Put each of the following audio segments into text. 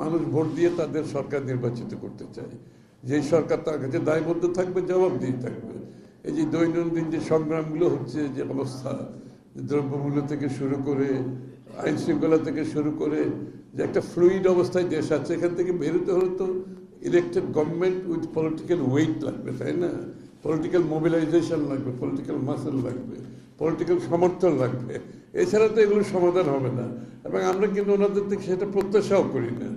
মানুষ ভোট দিয়ে তাদের সরকার নির্বাচিত করতে চায়। যেই সরকার তার কাছে দায়বদ্ধ থাকবে, জবাবদিহি থাকবে। এই যে দৈনন্দিন যে সংগ্রামগুলো হচ্ছে, যে অবস্থা, দ্রব্যমূল্য থেকে শুরু করে আইন শৃঙ্খলা থেকে শুরু করে যে একটা ফ্লুইড অবস্থায় দেশ আছে, এখান থেকে বেরোতে হলে তো elected government with political weight লাগবে, তাই না? পলিটিক্যাল মোবিলাইজেশন লাগবে, পলিটিক্যাল মাসেল লাগবে, পলিটিক্যাল সমর্থন লাগবে। এছাড়া তো এগুলোর সমাধান হবে না। এবং আমরা কিন্তু ওনাদের থেকে সেটা প্রত্যাশাও করি না।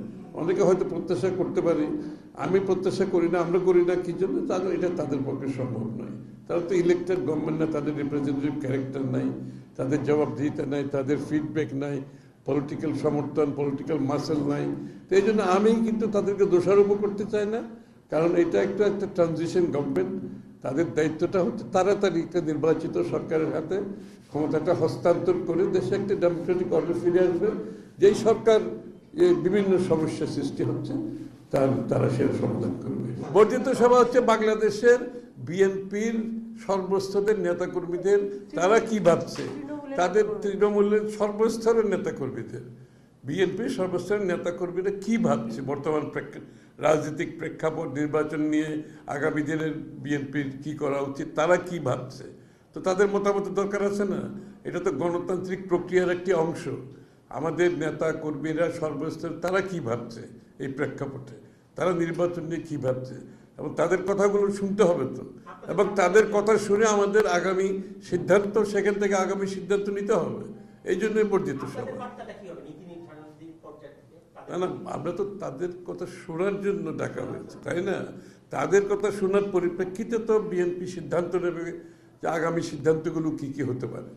অনেকে হয়তো প্রত্যাশা করতে পারি, আমি প্রত্যাশা করি না। আমরা করি না কি জন্য? তাদের এটা তাদের পক্ষে সম্ভব নয়। তারা তো ইলেক্টেড গভর্নমেন্ট না, তাদের রিপ্রেজেন্টেটিভ ক্যারেক্টার নাই, তাদের জবাবদিহিতা নাই, তাদের ফিডব্যাক নাই, পলিটিক্যাল সমর্থন, পলিটিক্যাল মাসেল নাই। তো এই জন্য আমি কিন্তু তাদেরকে দোষারোপ করতে চাই না, কারণ এটা একটা ট্রানজিশন গভর্নমেন্ট। তাদের দায়িত্বটা হচ্ছে তাড়াতাড়ি একটা নির্বাচিত সরকারের হাতে ক্ষমতাটা হস্তান্তর করে দেশে একটা ডেমোক্রেটিক অর্ডার ফিরে আসবে। যেই সরকার বিভিন্ন সমস্যা সৃষ্টি হচ্ছে তারা সেটা সমাধান করবে। বর্ধিত সভা হচ্ছে বাংলাদেশের বিএনপির সর্বস্তরের নেতাকর্মীদের, তারা কি ভাবছে, তাদের তৃণমূলের সর্বস্তরের নেতাকর্মীদের, বিএনপির সর্বস্তরের নেতাকর্মীরা কি ভাবছে বর্তমান রাজনৈতিক প্রেক্ষাপট, নির্বাচন নিয়ে আগামী দিনের বিএনপির কি করা উচিত, তারা কি ভাবছে। তো তাদের মতামতের দরকার আছে না? এটা তো গণতান্ত্রিক প্রক্রিয়ার একটি অংশ। আমাদের নেতা কর্মীরা সর্বস্তর তারা কি ভাবছে এই প্রেক্ষাপটে, তারা নির্বাচন নিয়ে কি ভাবছে, এবং তাদের কথাগুলো শুনতে হবে তো। এবং তাদের কথা শুনে আমাদের আগামী সিদ্ধান্ত, সেখান থেকে আগামী সিদ্ধান্ত নিতে হবে। এই জন্যই বর্ধিত সভা। না না, আমরা তো তাদের কথা শোনার জন্য ডাকা হয়েছে, তাই না? তাদের কথা শোনার পরিপ্রেক্ষিতে তো বিএনপি সিদ্ধান্ত নেবে যে আগামী সিদ্ধান্তগুলো কি কি হতে পারে।